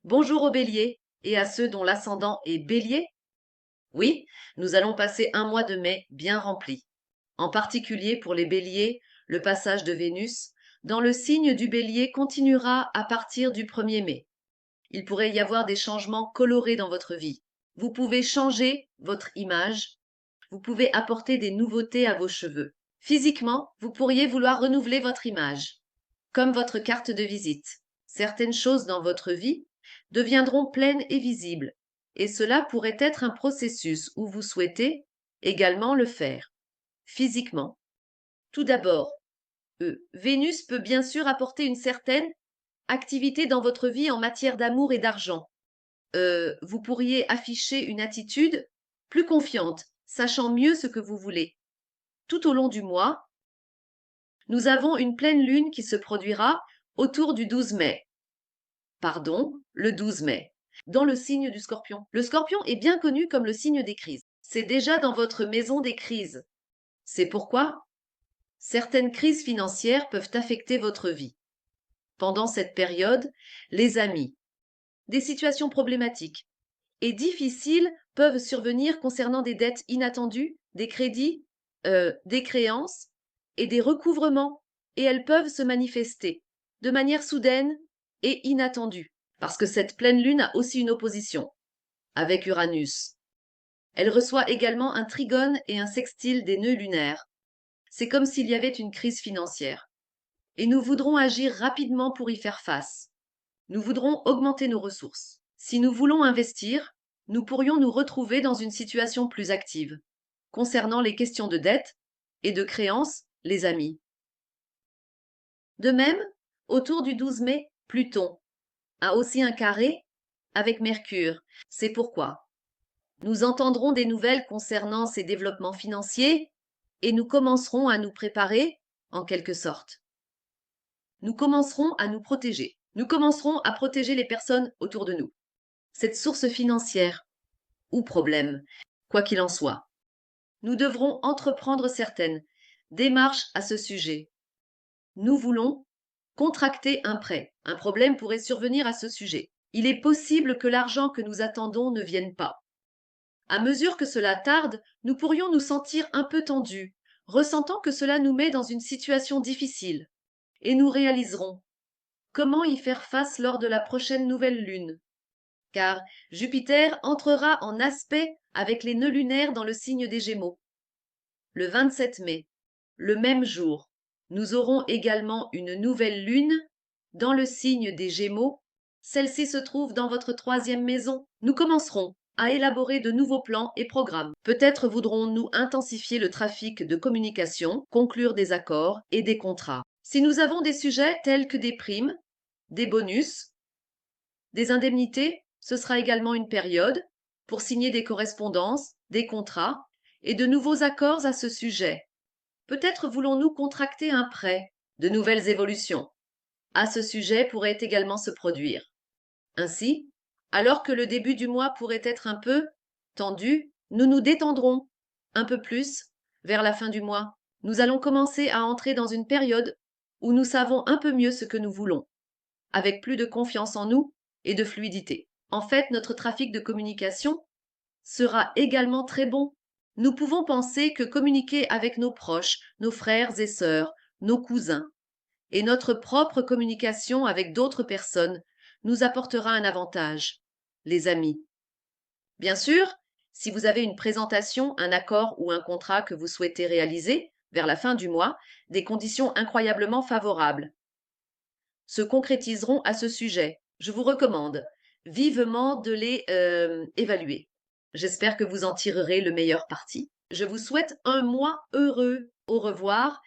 Bonjour aux béliers et à ceux dont l'ascendant est bélier. Oui, nous allons passer un mois de mai bien rempli. En particulier pour les béliers, le passage de Vénus dans le signe du bélier continuera à partir du 1er mai. Il pourrait y avoir des changements colorés dans votre vie. Vous pouvez changer votre image, vous pouvez apporter des nouveautés à vos cheveux. Physiquement, vous pourriez vouloir renouveler votre image, comme votre carte de visite. Certaines choses dans votre vie deviendront pleines et visibles, et cela pourrait être un processus où vous souhaitez également le faire. Physiquement. Tout d'abord, Vénus peut bien sûr apporter une certaine activité dans votre vie en matière d'amour et d'argent. Vous pourriez afficher une attitude plus confiante, sachant mieux ce que vous voulez. Tout au long du mois, nous avons une pleine lune qui se produira autour du 12 mai. Pardon, le 12 mai, dans le signe du Scorpion. Le Scorpion est bien connu comme le signe des crises. C'est déjà dans votre maison des crises. C'est pourquoi certaines crises financières peuvent affecter votre vie. Pendant cette période, les amis, des situations problématiques et difficiles peuvent survenir concernant des dettes inattendues, des crédits, des créances et des recouvrements, et elles peuvent se manifester de manière soudaine et inattendue, parce que cette pleine lune a aussi une opposition avec Uranus. Elle reçoit également un trigone et un sextile des nœuds lunaires. C'est comme s'il y avait une crise financière. Et nous voudrons agir rapidement pour y faire face. Nous voudrons augmenter nos ressources. Si nous voulons investir, nous pourrions nous retrouver dans une situation plus active. Concernant les questions de dette et de créances, les amis. De même, autour du 12 mai, Pluton a aussi un carré avec Mercure. C'est pourquoi nous entendrons des nouvelles concernant ces développements financiers et nous commencerons à nous préparer, en quelque sorte. Nous commencerons à nous protéger. Nous commencerons à protéger les personnes autour de nous. Cette source financière ou problème, quoi qu'il en soit. Nous devrons entreprendre certaines démarches à ce sujet. Nous voulons contracter un prêt. Un problème pourrait survenir à ce sujet. Il est possible que l'argent que nous attendons ne vienne pas. À mesure que cela tarde, nous pourrions nous sentir un peu tendus, ressentant que cela nous met dans une situation difficile. Et nous réaliserons comment y faire face lors de la prochaine nouvelle lune. Car Jupiter entrera en aspect avec les nœuds lunaires dans le signe des Gémeaux. Le 27 mai, le même jour, nous aurons également une nouvelle lune dans le signe des Gémeaux. Celle-ci se trouve dans votre 3e maison. Nous commencerons à élaborer de nouveaux plans et programmes. Peut-être voudrons-nous intensifier le trafic de communication, conclure des accords et des contrats. Si nous avons des sujets tels que des primes, des bonus, des indemnités, ce sera également une période pour signer des correspondances, des contrats et de nouveaux accords à ce sujet. Peut-être voulons-nous contracter un prêt. De nouvelles évolutions à ce sujet pourraient également se produire. Ainsi, alors que le début du mois pourrait être un peu tendu, nous nous détendrons un peu plus vers la fin du mois. Nous allons commencer à entrer dans une période où nous savons un peu mieux ce que nous voulons, avec plus de confiance en nous et de fluidité. En fait, notre trafic de communication sera également très bon. Nous pouvons penser que communiquer avec nos proches, nos frères et sœurs, nos cousins, et notre propre communication avec d'autres personnes nous apportera un avantage, les amis. Bien sûr, si vous avez une présentation, un accord ou un contrat que vous souhaitez réaliser vers la fin du mois, des conditions incroyablement favorables se concrétiseront à ce sujet. Je vous recommande vivement de les évaluer. J'espère que vous en tirerez le meilleur parti. Je vous souhaite un mois heureux. Au revoir